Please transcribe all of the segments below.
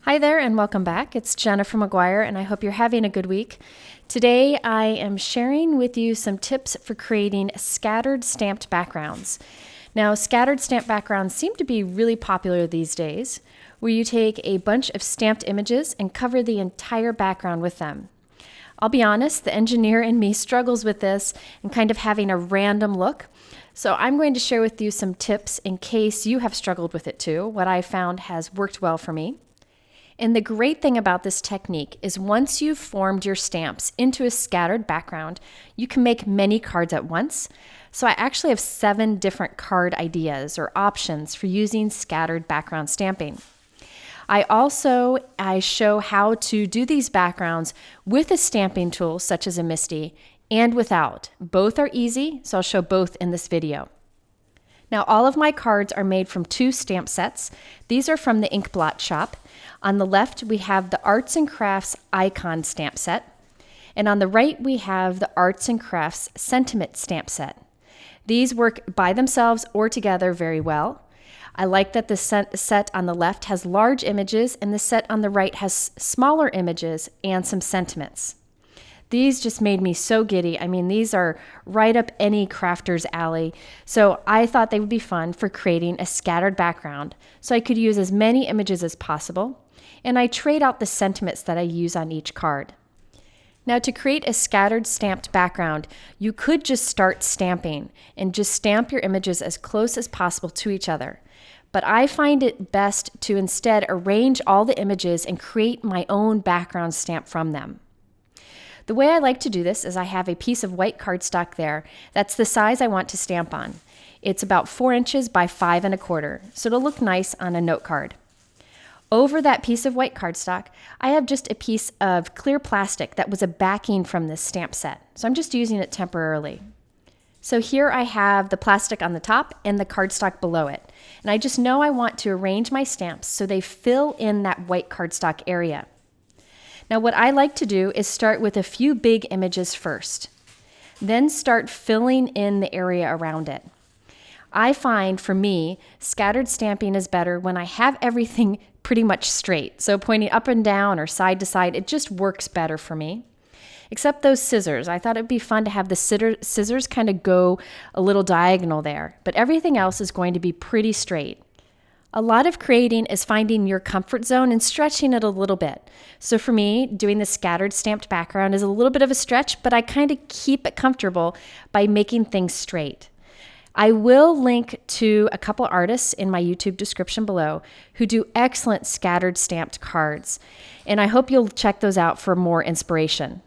Hi there and welcome back. It's Jennifer McGuire and I hope you're having a good week. Today I am sharing with you some tips for creating scattered stamped backgrounds. Now, scattered stamped backgrounds seem to be really popular these days, where you take a bunch of stamped images and cover the entire background with them. I'll be honest, the engineer in me struggles with this and kind of having a random look. So I'm going to share with you some tips in case you have struggled with it too. What I found has worked well for me. And the great thing about this technique is once you've formed your stamps into a scattered background, you can make many cards at once. So I actually have 7 different card ideas or options for using scattered background stamping. I show how to do these backgrounds with a stamping tool such as a MISTI and without. Both are easy, so I'll show both in this video. Now, all of my cards are made from 2 stamp sets. These are from the Ink Blot shop. On the left, we have the Arts and Crafts Icon stamp set. And on the right, we have the Arts and Crafts Sentiment stamp set. These work by themselves or together very well. I like that the set on the left has large images and the set on the right has smaller images and some sentiments. These just made me so giddy. I mean, these are right up any crafter's alley. So I thought they would be fun for creating a scattered background so I could use as many images as possible. And I trade out the sentiments that I use on each card. Now, to create a scattered stamped background, you could just start stamping and just stamp your images as close as possible to each other. But I find it best to instead arrange all the images and create my own background stamp from them. The way I like to do this is I have a piece of white cardstock there. That's the size I want to stamp on. It's about 4 inches by 5 1/4, so it'll look nice on a note card. Over that piece of white cardstock, I have just a piece of clear plastic that was a backing from this stamp set. So I'm just using it temporarily. So here I have the plastic on the top and the cardstock below it. And I just know I want to arrange my stamps so they fill in that white cardstock area. Now, what I like to do is start with a few big images first, then start filling in the area around it. I find, for me, scattered stamping is better when I have everything pretty much straight. So pointing up and down or side to side, it just works better for me. Except those scissors. I thought it'd be fun to have the scissors kind of go a little diagonal there, but everything else is going to be pretty straight. A lot of creating is finding your comfort zone and stretching it a little bit. So for me, doing the scattered stamped background is a little bit of a stretch, but I kind of keep it comfortable by making things straight. I will link to a couple artists in my YouTube description below who do excellent scattered stamped cards, and I hope you'll check those out for more inspiration.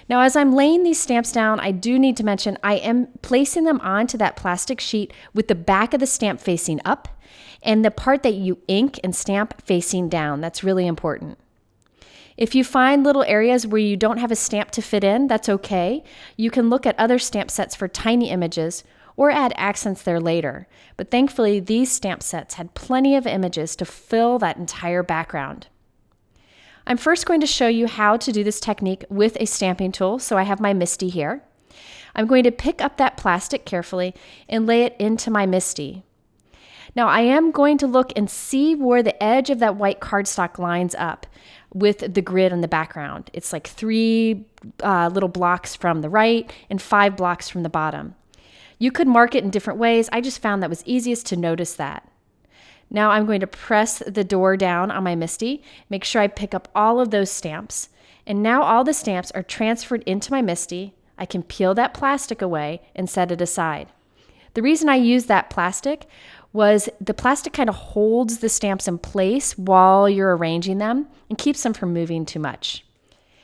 Now, as I'm laying these stamps down, I do need to mention I am placing them onto that plastic sheet with the back of the stamp facing up and the part that you ink and stamp facing down. That's really important. If you find little areas where you don't have a stamp to fit in, that's okay. You can look at other stamp sets for tiny images or add accents there later. But thankfully, these stamp sets had plenty of images to fill that entire background. I'm first going to show you how to do this technique with a stamping tool. So I have my MISTI here. I'm going to pick up that plastic carefully and lay it into my MISTI. Now I am going to look and see where the edge of that white cardstock lines up with the grid in the background. It's like 3 little blocks from the right and 5 blocks from the bottom. You could mark it in different ways. I just found that was easiest to notice that. Now I'm going to press the door down on my MISTI, make sure I pick up all of those stamps. And now all the stamps are transferred into my MISTI. I can peel that plastic away and set it aside. The reason I use that plastic was the plastic kind of holds the stamps in place while you're arranging them and keeps them from moving too much.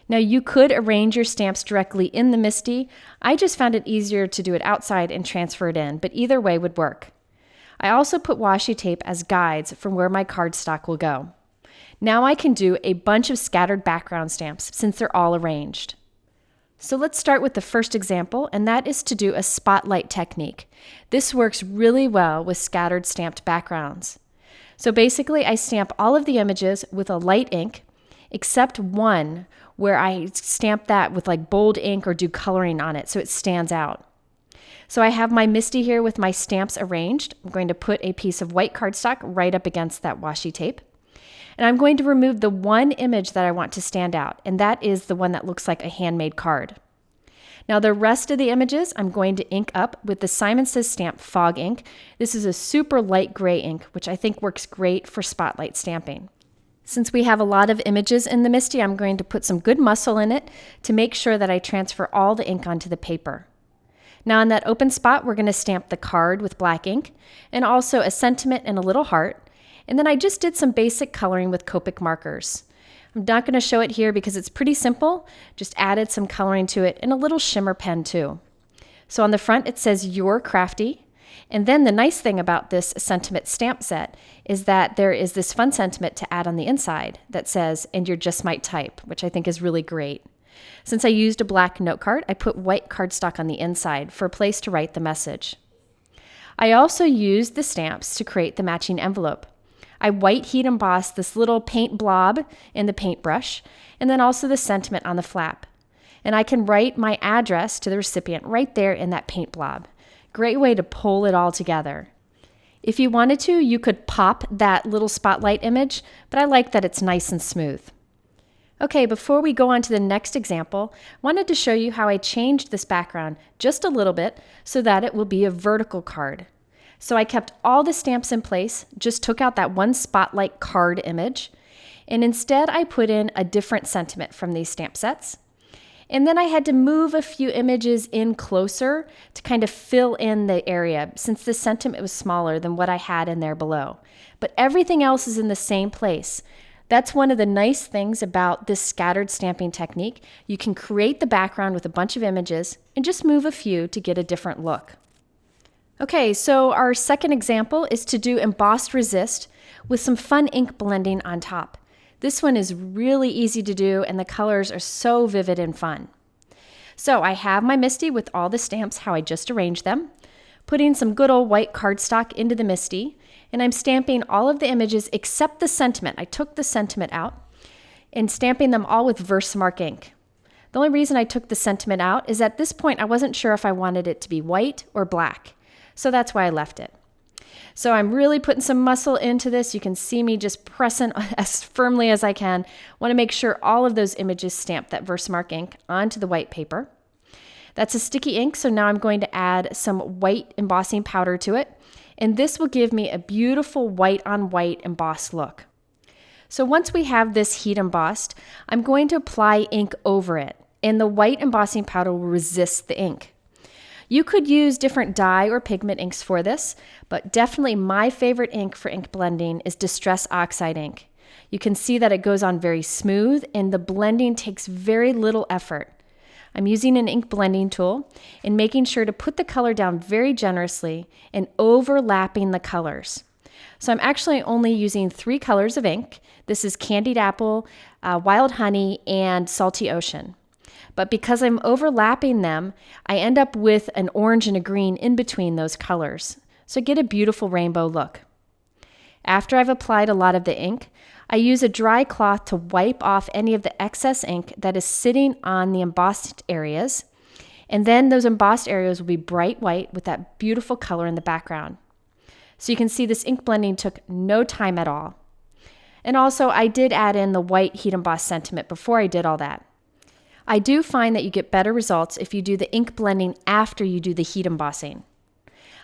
Now you could arrange your stamps directly in the MISTI. I just found it easier to do it outside and transfer it in, but either way would work. I also put washi tape as guides from where my cardstock will go. Now I can do a bunch of scattered background stamps since they're all arranged. So let's start with the first example, and that is to do a spotlight technique. This works really well with scattered stamped backgrounds. So basically I stamp all of the images with a light ink, except one where I stamp that with like bold ink or do coloring on it so it stands out. So I have my MISTI here with my stamps arranged. I'm going to put a piece of white cardstock right up against that washi tape. And I'm going to remove the one image that I want to stand out, and that is the one that looks like a handmade card. Now the rest of the images I'm going to ink up with the Simon Says Stamp Fog ink. This is a super light gray ink, which I think works great for spotlight stamping. Since we have a lot of images in the MISTI, I'm going to put some good muscle in it to make sure that I transfer all the ink onto the paper. Now in that open spot, we're going to stamp the card with black ink and also a sentiment and a little heart. And then I just did some basic coloring with Copic markers. I'm not going to show it here because it's pretty simple, just added some coloring to it and a little shimmer pen too. So on the front it says "You're Crafty." And then the nice thing about this sentiment stamp set is that there is this fun sentiment to add on the inside that says, "And you're just my type," which I think is really great. Since I used a black note card, I put white cardstock on the inside for a place to write the message. I also used the stamps to create the matching envelope. I white heat embossed this little paint blob in the paintbrush, and then also the sentiment on the flap. And I can write my address to the recipient right there in that paint blob. Great way to pull it all together. If you wanted to, you could pop that little spotlight image, but I like that it's nice and smooth. Okay, before we go on to the next example, I wanted to show you how I changed this background just a little bit so that it will be a vertical card. So I kept all the stamps in place, just took out that one spotlight card image, and instead I put in a different sentiment from these stamp sets. And then I had to move a few images in closer to kind of fill in the area since the sentiment was smaller than what I had in there below. But everything else is in the same place. That's one of the nice things about this scattered stamping technique. You can create the background with a bunch of images and just move a few to get a different look. Okay, so our second example is to do Embossed Resist with some fun ink blending on top. This one is really easy to do and the colors are so vivid and fun. So I have my MISTI with all the stamps how I just arranged them, putting some good old white cardstock into the MISTI, and I'm stamping all of the images except the sentiment. I took the sentiment out and stamping them all with VersaMark ink. The only reason I took the sentiment out is at this point I wasn't sure if I wanted it to be white or black. So that's why I left it. So I'm really putting some muscle into this. You can see me just pressing as firmly as I can. Want to make sure all of those images stamp that VersaMark ink onto the white paper. That's a sticky ink, so now I'm going to add some white embossing powder to it. And this will give me a beautiful white on white embossed look. So once we have this heat embossed, I'm going to apply ink over it. And the white embossing powder will resist the ink. You could use different dye or pigment inks for this, but definitely my favorite ink for ink blending is Distress Oxide ink. You can see that it goes on very smooth and the blending takes very little effort. I'm using an ink blending tool and making sure to put the color down very generously and overlapping the colors. So I'm actually only using 3 colors of ink. This is Candied Apple, Wild Honey, and Salty Ocean. But because I'm overlapping them, I end up with an orange and a green in between those colors. So get a beautiful rainbow look. After I've applied a lot of the ink, I use a dry cloth to wipe off any of the excess ink that is sitting on the embossed areas. And then those embossed areas will be bright white with that beautiful color in the background. So you can see this ink blending took no time at all. And also I did add in the white heat embossed sentiment before I did all that. I do find that you get better results if you do the ink blending after you do the heat embossing.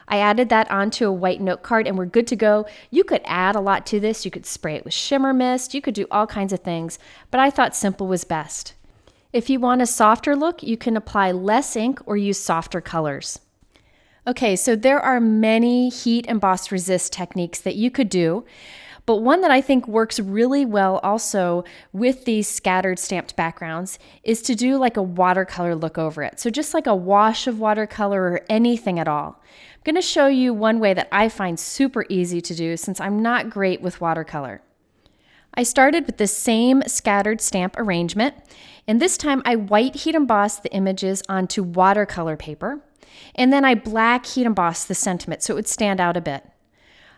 I added that onto a white note card and we're good to go. You could add a lot to this. You could spray it with shimmer mist. You could do all kinds of things, but I thought simple was best. If you want a softer look, you can apply less ink or use softer colors. Okay, so there are many heat embossed resist techniques that you could do. But one that I think works really well also with these scattered stamped backgrounds is to do like a watercolor look over it. So just like a wash of watercolor or anything at all. I'm going to show you one way that I find super easy to do since I'm not great with watercolor. I started with the same scattered stamp arrangement, and this time I white heat embossed the images onto watercolor paper, and then I black heat embossed the sentiment so it would stand out a bit.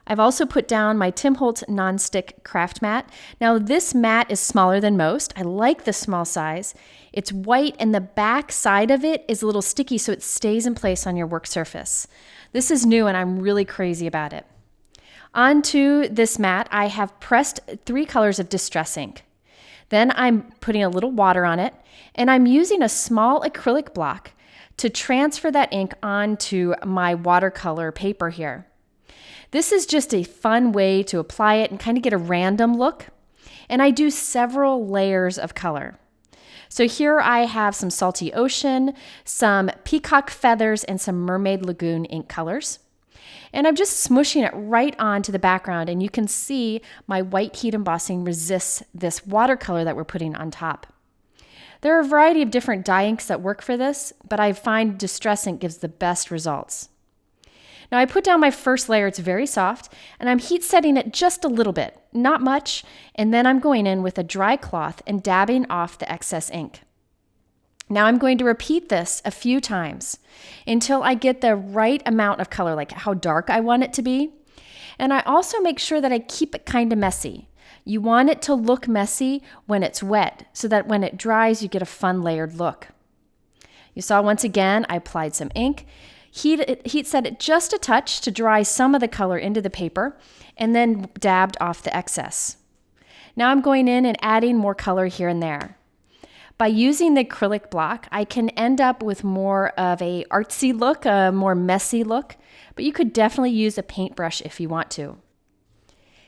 I've also put down my Holtz Non-Stick Craft Mat. Now this mat is smaller than most. I like the small size. It's white and the back side of it is a little sticky so it stays in place on your work surface. This is new and I'm really crazy about it. Onto this mat, I have pressed 3 colors of distress ink. Then I'm putting a little water on it, and I'm using a small acrylic block to transfer that ink onto my watercolor paper here. This is just a fun way to apply it and kind of get a random look. And I do several layers of color. So here I have some Salty Ocean, some Peacock Feathers, and some Mermaid Lagoon ink colors. And I'm just smushing it right onto the background, and you can see my white heat embossing resists this watercolor that we're putting on top. There are a variety of different dye inks that work for this, but I find distress ink gives the best results. Now I put down my first layer, it's very soft, and I'm heat setting it just a little bit, not much, and then I'm going in with a dry cloth and dabbing off the excess ink. Now I'm going to repeat this a few times until I get the right amount of color, like how dark I want it to be. And I also make sure that I keep it kind of messy. You want it to look messy when it's wet, so that when it dries, you get a fun layered look. You saw once again, I applied some ink, heat set it just a touch to dry some of the color into the paper, and then dabbed off the excess. Now I'm going in and adding more color here and there. By using the acrylic block, I can end up with more of a artsy look, a more messy look, but you could definitely use a paintbrush if you want to.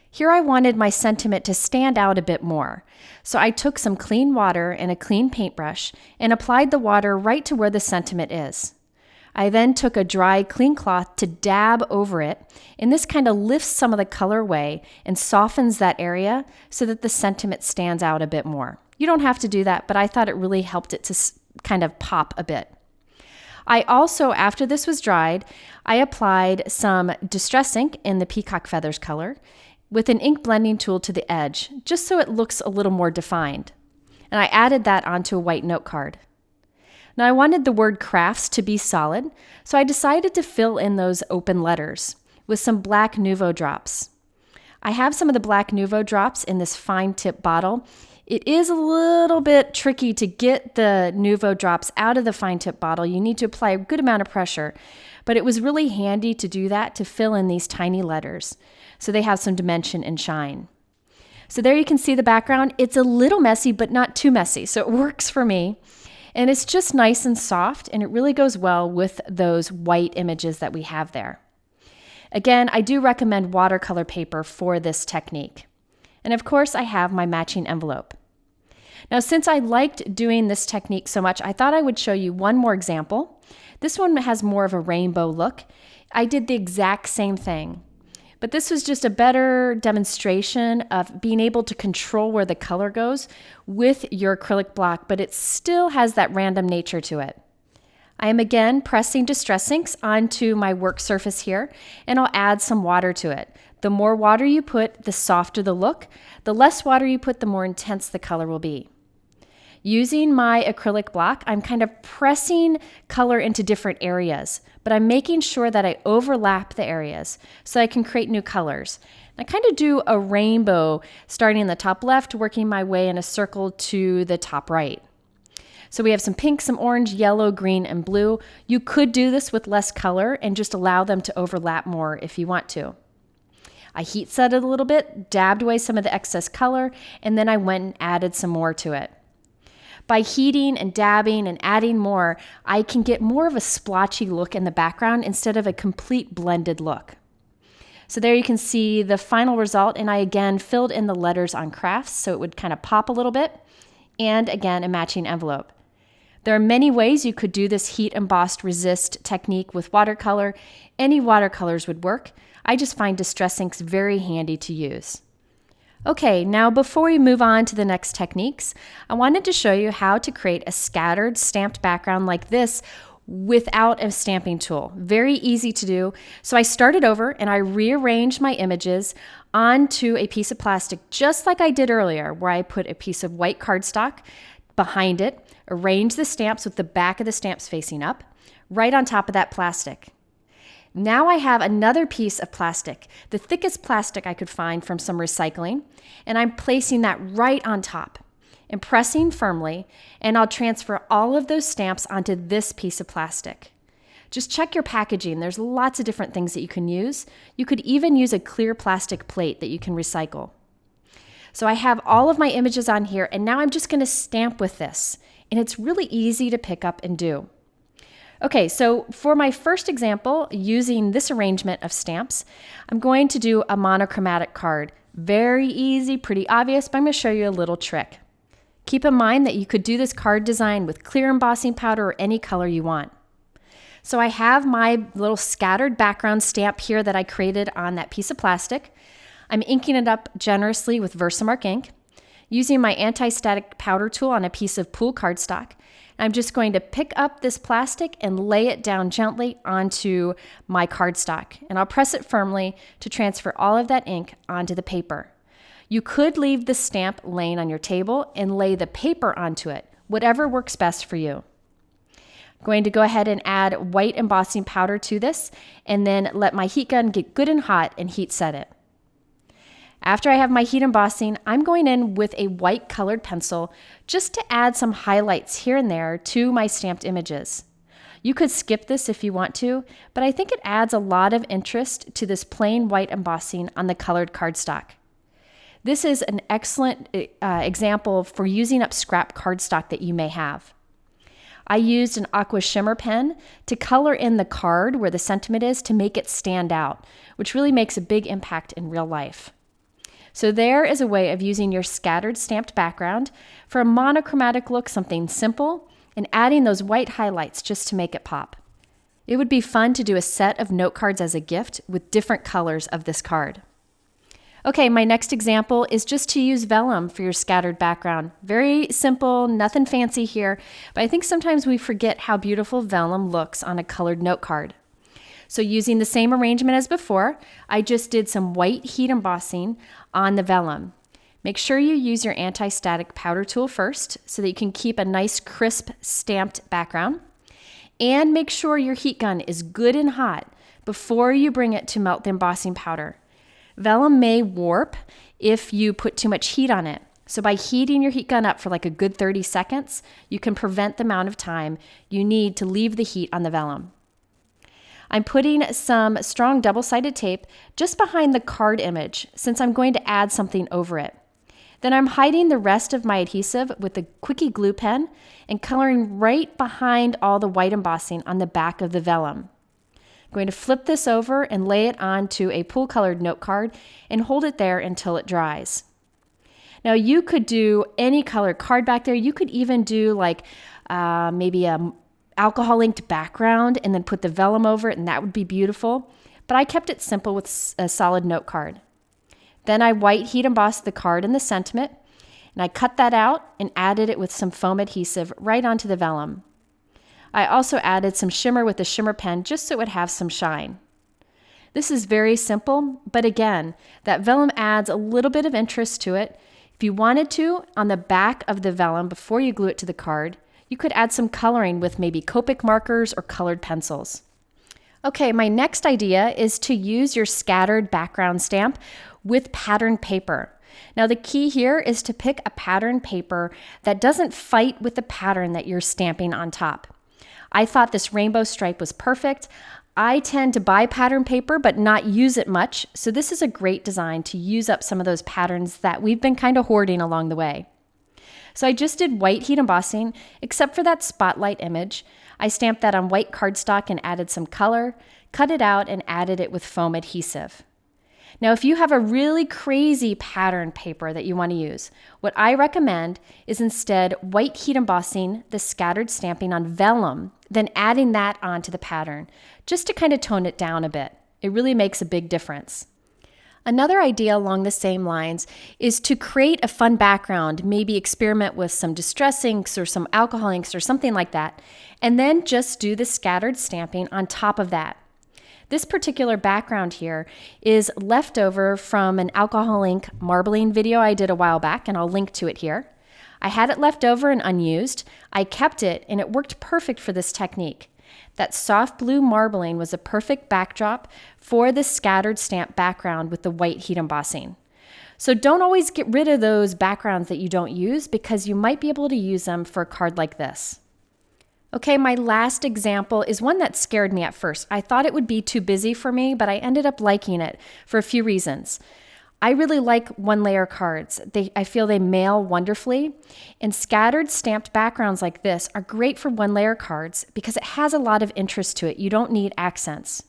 Here I wanted my sentiment to stand out a bit more, so I took some clean water and a clean paintbrush and applied the water right to where the sentiment is. I then took a dry, clean cloth to dab over it, and this kind of lifts some of the color away and softens that area so that the sentiment stands out a bit more. You don't have to do that, but I thought it really helped it to kind of pop a bit. I also, after this was dried, I applied some distress ink in the Peacock Feathers color with an ink blending tool to the edge, just so it looks a little more defined. And I added that onto a white note card. Now I wanted the word crafts to be solid, so I decided to fill in those open letters with some black Nuvo drops. I have some of the black Nuvo drops in this fine tip bottle. It is a little bit tricky to get the Nuvo drops out of the fine tip bottle. You need to apply a good amount of pressure, but it was really handy to do that, to fill in these tiny letters so they have some dimension and shine. So there you can see the background. It's a little messy, but not too messy, so it works for me. And it's just nice and soft, and it really goes well with those white images that we have there. Again, I do recommend watercolor paper for this technique. And of course, I have my matching envelope. Now, since I liked doing this technique so much, I thought I would show you one more example. This one has more of a rainbow look. I did the exact same thing, but this was just a better demonstration of being able to control where the color goes with your acrylic block, but it still has that random nature to it. I am again pressing distress inks onto my work surface here, and I'll add some water to it. The more water you put, the softer the look. The less water you put, the more intense the color will be. Using my acrylic block, I'm kind of pressing color into different areas, but I'm making sure that I overlap the areas so I can create new colors. I kind of do a rainbow starting in the top left, working my way in a circle to the top right. So we have some pink, some orange, yellow, green, and blue. You could do this with less color and just allow them to overlap more if you want to. I heat set it a little bit, dabbed away some of the excess color, and then I went and added some more to it. By heating and dabbing and adding more, I can get more of a splotchy look in the background instead of a complete blended look. So there you can see the final result, and I again filled in the letters on crafts so it would kind of pop a little bit, and again a matching envelope. There are many ways you could do this heat embossed resist technique with watercolor. Any watercolors would work. I just find distress inks very handy to use. Okay, now before we move on to the next techniques, I wanted to show you how to create a scattered stamped background like this without a stamping tool. Very easy to do. So I started over and I rearranged my images onto a piece of plastic just like I did earlier, where I put a piece of white cardstock behind it, arranged the stamps with the back of the stamps facing up, right on top of that plastic. Now I have another piece of plastic, the thickest plastic I could find from some recycling, and I'm placing that right on top and pressing firmly, and I'll transfer all of those stamps onto this piece of plastic. Just check your packaging. There's lots of different things that you can use. You could even use a clear plastic plate that you can recycle. So I have all of my images on here, and now I'm just going to stamp with this. And it's really easy to pick up and do. Okay, so for my first example, using this arrangement of stamps, I'm going to do a monochromatic card. Very easy, pretty obvious, but I'm going to show you a little trick. Keep in mind that you could do this card design with clear embossing powder or any color you want. So I have my little scattered background stamp here that I created on that piece of plastic. I'm inking it up generously with VersaMark Ink, using my anti-static powder tool on a piece of pool cardstock. I'm just going to pick up this plastic and lay it down gently onto my cardstock. And I'll press it firmly to transfer all of that ink onto the paper. You could leave the stamp laying on your table and lay the paper onto it, whatever works best for you. I'm going to go ahead and add white embossing powder to this and then let my heat gun get good and hot and heat set it. After I have my heat embossing, I'm going in with a white colored pencil just to add some highlights here and there to my stamped images. You could skip this if you want to, but I think it adds a lot of interest to this plain white embossing on the colored cardstock. This is an excellent example for using up scrap cardstock that you may have. I used an aqua shimmer pen to color in the card where the sentiment is to make it stand out, which really makes a big impact in real life. So there is a way of using your scattered stamped background for a monochromatic look, something simple, and adding those white highlights just to make it pop. It would be fun to do a set of note cards as a gift with different colors of this card. Okay, my next example is just to use vellum for your scattered background. Very simple, nothing fancy here, but I think sometimes we forget how beautiful vellum looks on a colored note card. So using the same arrangement as before, I just did some white heat embossing on the vellum. Make sure you use your anti-static powder tool first so that you can keep a nice crisp stamped background. And make sure your heat gun is good and hot before you bring it to melt the embossing powder. Vellum may warp if you put too much heat on it. So by heating your heat gun up for like a good 30 seconds, you can prevent the amount of time you need to leave the heat on the vellum. I'm putting some strong double-sided tape just behind the card image since I'm going to add something over it. Then I'm hiding the rest of my adhesive with a quickie glue pen and coloring right behind all the white embossing on the back of the vellum. I'm going to flip this over and lay it onto a pool-colored note card and hold it there until it dries. Now you could do any colored card back there. You could even do like maybe a alcohol inked background and then put the vellum over it, and that would be beautiful. But I kept it simple with a solid note card. Then I white heat embossed the card and the sentiment, and I cut that out and added it with some foam adhesive right onto the vellum. I also added some shimmer with the shimmer pen just so it would have some shine. This is very simple, but again, that vellum adds a little bit of interest to it. If you wanted to, on the back of the vellum before you glue it to the card, you could add some coloring with maybe Copic markers or colored pencils. Okay, my next idea is to use your scattered background stamp with patterned paper. Now the key here is to pick a patterned paper that doesn't fight with the pattern that you're stamping on top. I thought this rainbow stripe was perfect. I tend to buy pattern paper but not use it much, so this is a great design to use up some of those patterns that we've been kind of hoarding along the way. So I just did white heat embossing, except for that spotlight image. I stamped that on white cardstock and added some color, cut it out, and added it with foam adhesive. Now, if you have a really crazy pattern paper that you want to use, what I recommend is instead white heat embossing the scattered stamping on vellum, then adding that onto the pattern, just to kind of tone it down a bit. It really makes a big difference. Another idea along the same lines is to create a fun background, maybe experiment with some distress inks or some alcohol inks or something like that, and then just do the scattered stamping on top of that. This particular background here is leftover from an alcohol ink marbling video I did a while back, and I'll link to it here. I had it left over and unused. I kept it, and it worked perfect for this technique. That soft blue marbling was a perfect backdrop for the scattered stamp background with the white heat embossing. So don't always get rid of those backgrounds that you don't use because you might be able to use them for a card like this. Okay, my last example is one that scared me at first. I thought it would be too busy for me, but I ended up liking it for a few reasons. I really like one-layer cards. I feel they mail wonderfully, and scattered stamped backgrounds like this are great for one-layer cards because it has a lot of interest to it. You don't need accents.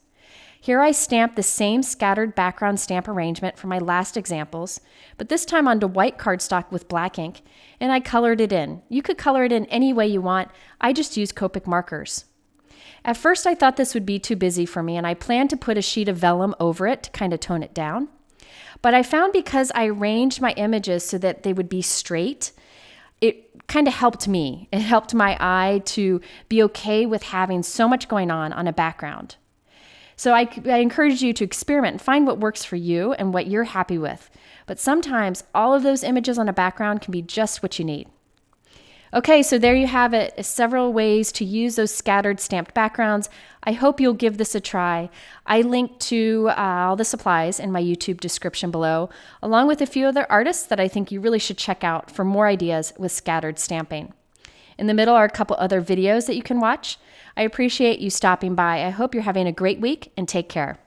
Here I stamped the same scattered background stamp arrangement for my last examples, but this time onto white cardstock with black ink, and I colored it in. You could color it in any way you want. I just used Copic markers. At first I thought this would be too busy for me, and I planned to put a sheet of vellum over it to kind of tone it down. But I found because I arranged my images so that they would be straight, it kind of helped me. It helped my eye to be okay with having so much going on a background. So I encourage you to experiment and find what works for you and what you're happy with. But sometimes all of those images on a background can be just what you need. Okay, so there you have it, several ways to use those scattered stamped backgrounds. I hope you'll give this a try. I link to all the supplies in my YouTube description below, along with a few other artists that I think you really should check out for more ideas with scattered stamping. In the middle are a couple other videos that you can watch. I appreciate you stopping by. I hope you're having a great week and take care.